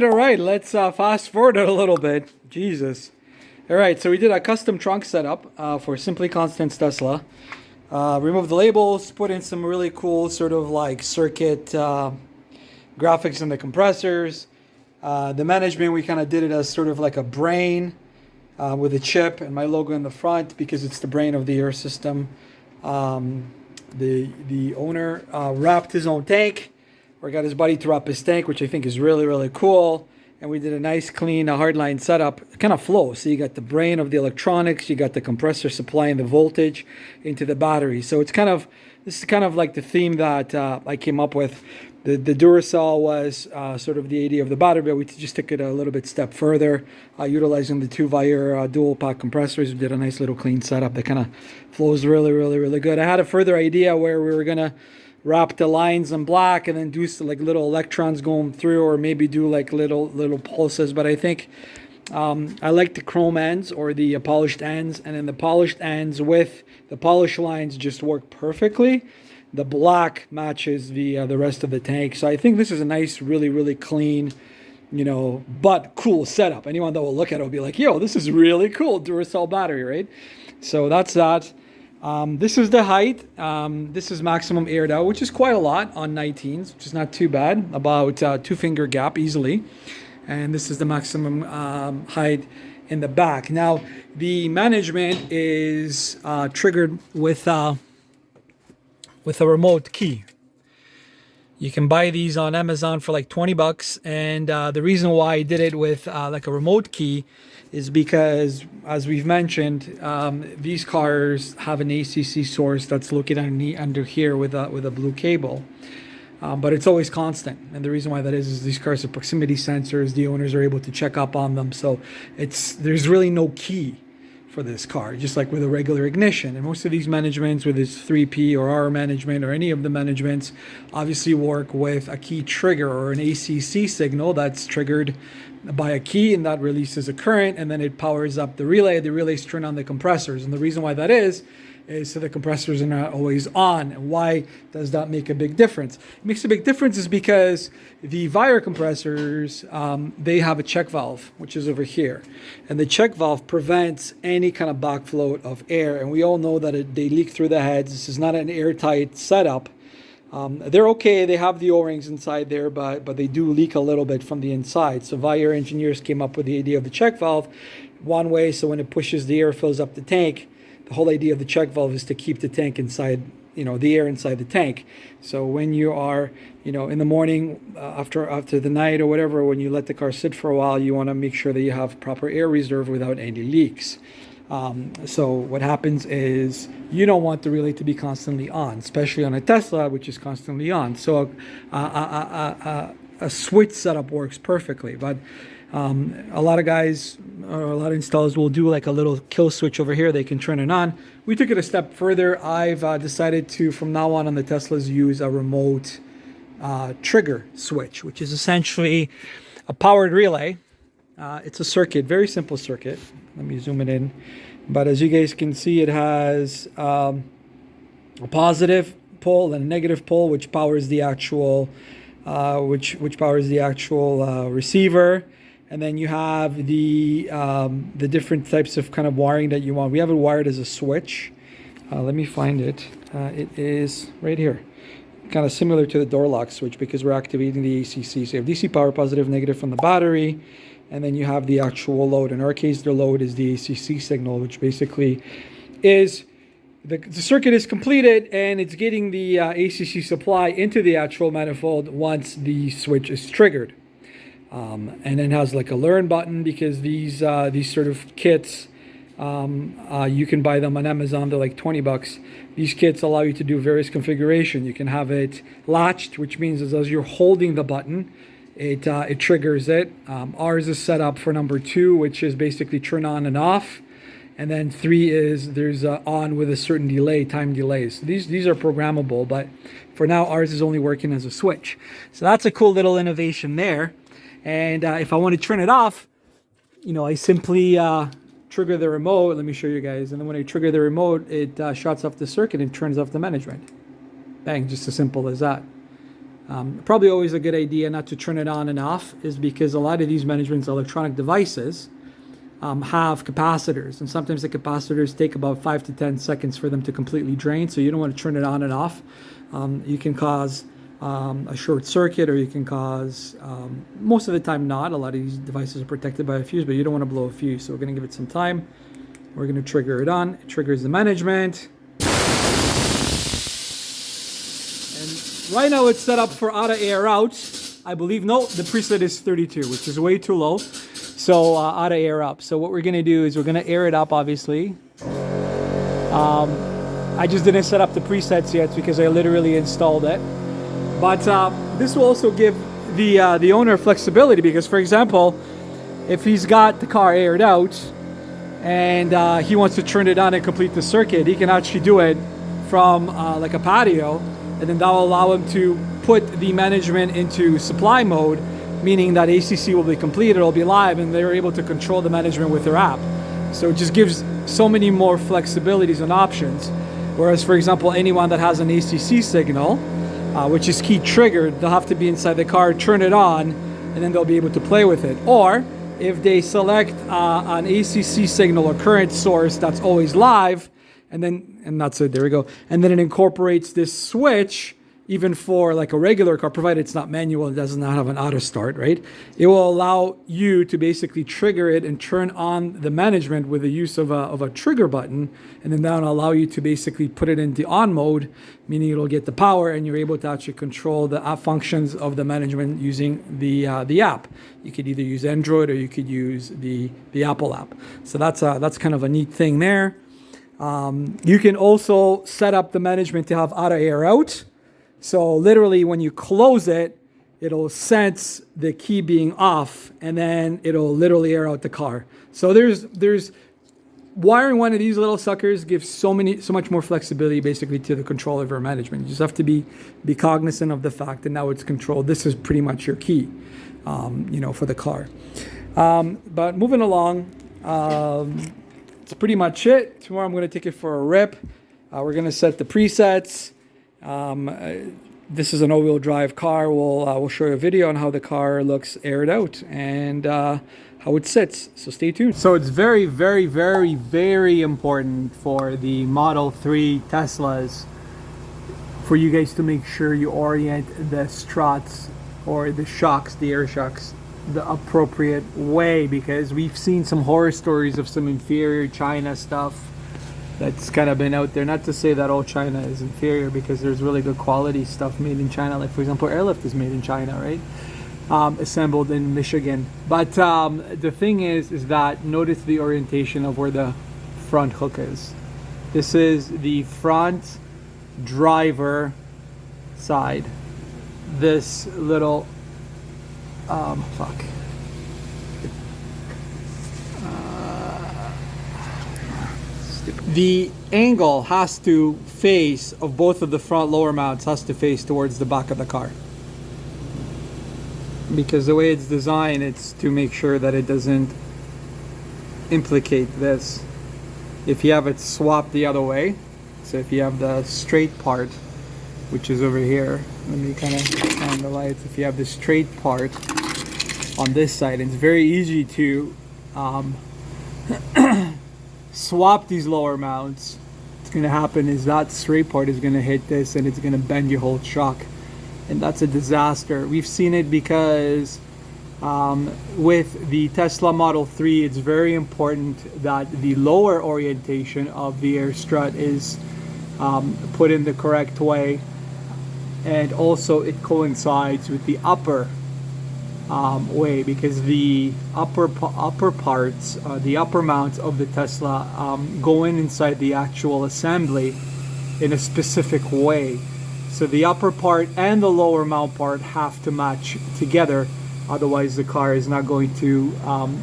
right. Let's fast forward a little bit. Jesus. All right, so we did a custom trunk setup for Simply Constant's Tesla. Removed the labels, put in some really cool sort of like circuit graphics in the compressors. The management, we kind of did it as sort of like a brain with a chip and my logo in the front because it's the brain of the air system. The owner wrapped his own tank, or got his buddy to wrap his tank, which I think is really, really cool. And we did a nice, clean, hardline setup. It kind of flows. So you got the brain of the electronics, you got the compressor supplying the voltage into the battery. So it's kind of, this is kind of like the theme that I came up with. The Duracell was sort of the idea of the battery, but we just took it a little bit step further, utilizing the 2-wire dual pack compressors. We did a nice little clean setup that kind of flows really, really, really good. I had a further idea where we were gonna wrap the lines in black and then do like little electrons going through, or maybe do like little pulses. But I think I like the chrome ends or the polished ends, and then the polished ends with the polished lines just work perfectly. The black matches the rest of the tank. So I think this is a nice, really, really clean, you know, but cool setup. Anyone that will look at it will be like, yo, this is really cool Duracell battery, right? So that's that. This is the height. This is maximum aired out, which is quite a lot on 19s, which is not too bad, about 2-finger gap easily. And this is the maximum height in the back. Now, the management is triggered with a remote key. You can buy these on Amazon for like 20 bucks. And the reason why I did it with like a remote key is because, as we've mentioned, these cars have an ACC source that's located under here with a blue cable. But it's always constant. And the reason why that is these cars have proximity sensors. The owners are able to check up on them. So there's really no key for this car, just like with a regular ignition. And most of these managements, with this 3P or R management or any of the managements, obviously work with a key trigger or an ACC signal that's triggered by a key, and that releases a current, and then it powers up the relay. The relays turn on the compressors. And the reason why that is so the compressors are not always on. And why does that make a big difference? It makes a big difference is because the Vire compressors, they have a check valve, which is over here. And the check valve prevents any kind of backflow of air. And we all know that they leak through the heads. This is not an airtight setup. They're okay. They have the O-rings inside there, but they do leak a little bit from the inside. So Vire engineers came up with the idea of the check valve one way. So when it pushes the air, fills up the tank. The whole idea of the check valve is to keep the tank inside, you know, the air inside the tank. So when you are, you know, in the morning, after the night or whatever, when you let the car sit for a while, you want to make sure that you have proper air reserve without any leaks. So what happens is you don't want the relay to be constantly on, especially on a Tesla, which is constantly on. So a switch setup works perfectly. But a lot of guys or a lot of installers will do like a little kill switch over here. They can turn it on. We took it a step further. I've decided to, from now on the Teslas, use a remote trigger switch, which is essentially a powered relay. It's a circuit, very simple circuit. Let me zoom it in. But as you guys can see, it has a positive pole and a negative pole, which powers the actual receiver. And then you have the different types of kind of wiring that you want. We have it wired as a switch. Let me find it. It is right here. Kind of similar to the door lock switch because we're activating the ACC. So you have DC power, positive, negative from the battery. And then you have the actual load. In our case, the load is the ACC signal, which basically is the circuit is completed and it's getting the ACC supply into the actual manifold once the switch is triggered. And then has like a learn button because these sort of kits, you can buy them on Amazon. They're like 20 bucks. These kits allow you to do various configuration. You can have it latched, which means as you're holding the button, it triggers it. Ours is set up for number 2, which is basically turn on and off. And then 3 is there's on with a certain delay, time delays. So these are programmable, but for now ours is only working as a switch. So that's a cool little innovation there. And if I want to turn it off, you know, I simply trigger the remote. Let me show you guys. And then when I trigger the remote, it shuts off the circuit and turns off the management. Bang, just as simple as that. Probably always a good idea not to turn it on and off, is because a lot of these management electronic devices have capacitors, and sometimes the capacitors take about 5 to 10 seconds for them to completely drain, so you don't want to turn it on and off. You can cause a short circuit, or you can cause, most of the time not, a lot of these devices are protected by a fuse, but you don't want to blow a fuse. So we're going to give it some time. We're going to trigger it on. It triggers the management. And right now it's set up for auto air out. I believe, no, the preset is 32, which is way too low. So auto air up. So what we're going to do is we're going to air it up, obviously. I just didn't set up the presets yet because I literally installed it. But this will also give the owner flexibility, because, for example, if he's got the car aired out and he wants to turn it on and complete the circuit, he can actually do it from like a patio, and then that will allow him to put the management into supply mode, meaning that ACC will be completed, it'll be live, and they're able to control the management with their app. So it just gives so many more flexibilities and options. Whereas, for example, anyone that has an ACC signal, which is key triggered, they'll have to be inside the car, turn it on, and then they'll be able to play with it. Or if they select an ACC signal or current source that's always live, and that's it, there we go. And then it incorporates this switch, even for like a regular car, provided it's not manual, it does not have an auto start, right? It will allow you to basically trigger it and turn on the management with the use of a trigger button, and then that will allow you to basically put it into on mode, meaning it'll get the power, and you're able to actually control the app functions of the management using the app. You could either use Android or you could use the Apple app. So that's kind of a neat thing there. You can also set up the management to have auto air out. So literally when you close it, it'll sense the key being off, and then it'll literally air out the car. So there's wiring one of these little suckers gives so much more flexibility basically to the control of your management. You just have to be cognizant of the fact that now it's controlled. This is pretty much your key, for the car. But moving along, that's pretty much it. Tomorrow I'm going to take it for a rip. We're going to set the presets. This is an all-wheel drive car. We'll show you a video on how the car looks aired out and how it sits. So stay tuned. So it's very, very, very, very important for the Model 3 Teslas for you guys to make sure you orient the struts or the shocks, the air shocks, the appropriate way, because we've seen some horror stories of some inferior China stuff that's kind of been out there. Not to say that all China is inferior, because there's really good quality stuff made in China. Like, for example, Airlift is made in China, right? Assembled in Michigan. But the thing is that notice the orientation of where the front hook is. This is the front driver side. This little the angle has to face of both of the front lower mounts has to face towards the back of the car, because the way it's designed, it's to make sure that it doesn't implicate this. If you have it swapped the other way, so if you have the straight part, which is over here, let me kind of shine the lights. If you have the straight part on this side, it's very easy to swap these lower mounts. What's going to happen is that straight part is going to hit this, and it's going to bend your whole shock, and that's a disaster. We've seen it because with the Tesla Model 3, it's very important that the lower orientation of the air strut is put in the correct way, and also it coincides with the upper way, because the upper parts, the upper mounts of the Tesla go inside the actual assembly in a specific way. So the upper part and the lower mount part have to match together, otherwise the car is not going to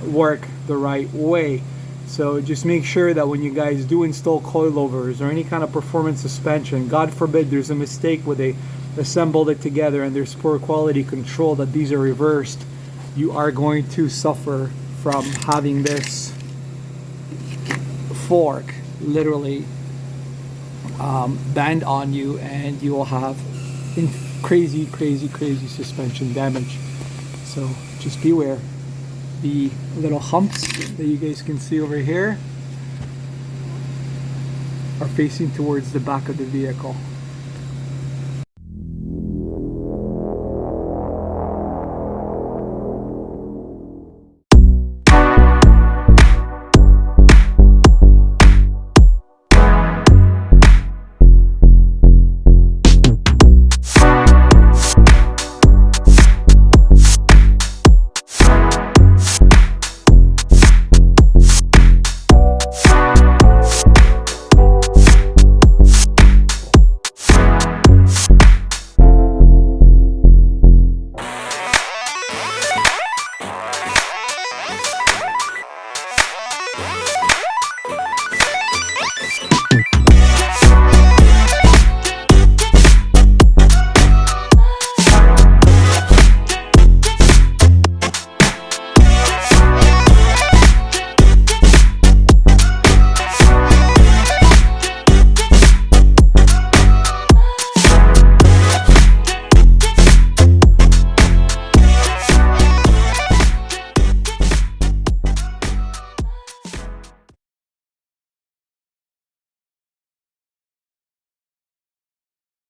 work the right way. So just make sure that when you guys do install coilovers or any kind of performance suspension, God forbid there's a mistake where they assembled it together and there's poor quality control, that these are reversed, you are going to suffer from having this fork literally bend on you, and you will have in crazy suspension damage. So just beware. The little humps that you guys can see over here are facing towards the back of the vehicle.